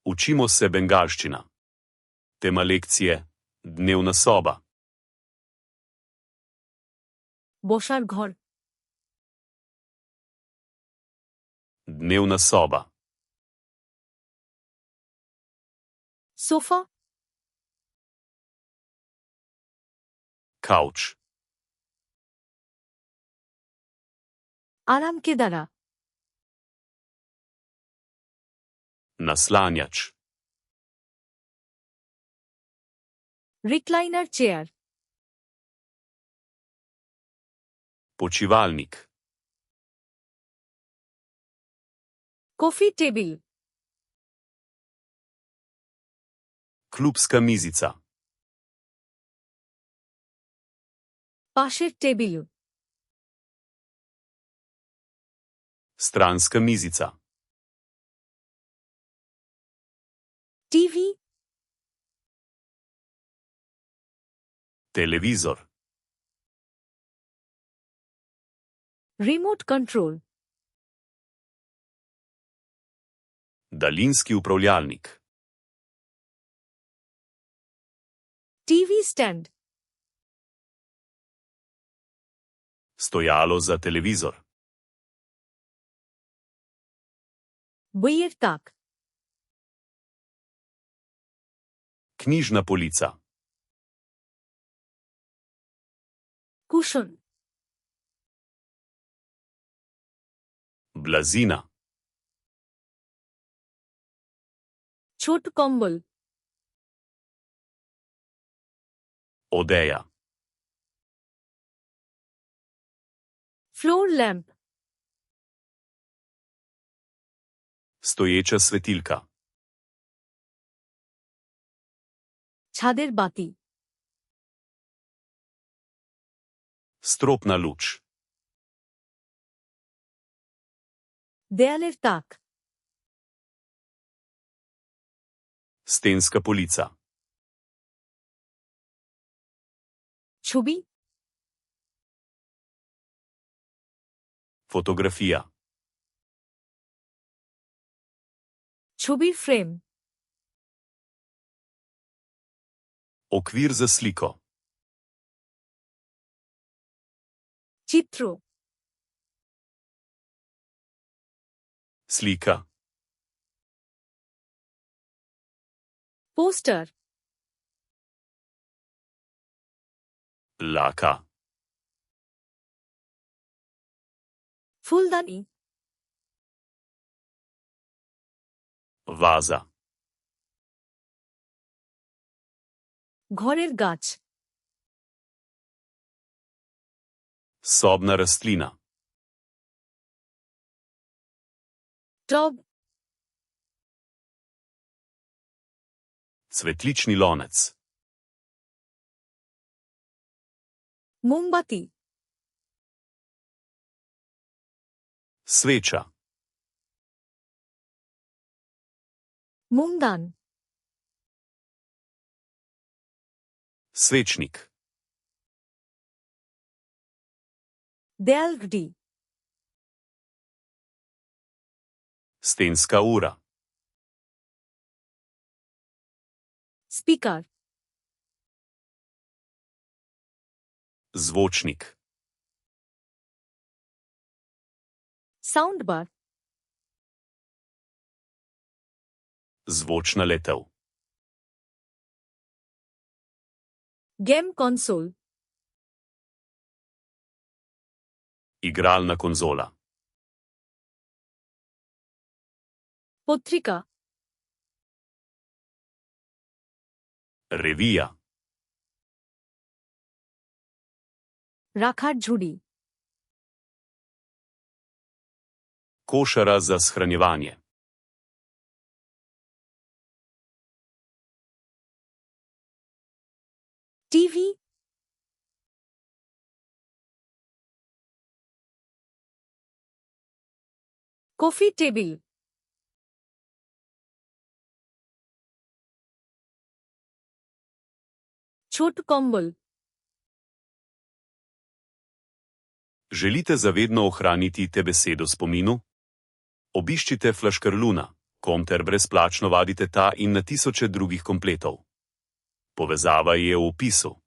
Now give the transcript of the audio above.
Učimo se bengalščina. Tema lekcije: dnevna soba. বসার ঘর, Dnevna soba. Sofa, Kavč. আরাম কেদারা, Naslanjač. Recliner chair, Počivalnik. Coffee table, Klubska mizica. পাশের table, Stranska mizica. TV, Televizor. Remote control, Daljinski upravljalnik. TV stand, Stojalo za televizor. বইয়ের তাক, Knjižna polica. Cushion, Blazina. ছোট কম্বল, Odeja. Floor lamp, Stoječa svetilka. ছাদের বাতি, Stropna luč. দেয়ালের তাক, Stenska polica. ছবি, Fotografija. ছবির ফ্রেম, Okvir za sliko. চিত্র, Slika. Poster, Laka. ফুলদানি, Vaza. ঘরের গাছ, Sobna rastlina. টব, Cvetlični lonec. মোমবাতি, Sveča. মোমদান, Svečnik. দেয়াল ঘড়ি, Stenska ura. Speaker, Zvočnik. Sound bar, Zvočna letev. Game console, Igralna konzola. পত্রিকা, Revija. রাখার ঝুড়ি, Košara za shranjevanje. TV, coffee table, ছোট কম্বল, Želite zavedno ohraniti te besedo v spominu? Obiščite Flaškarluna, .com ter brezplačno vadite ta in na tisoče drugih kompletov. Povezava je v opisu.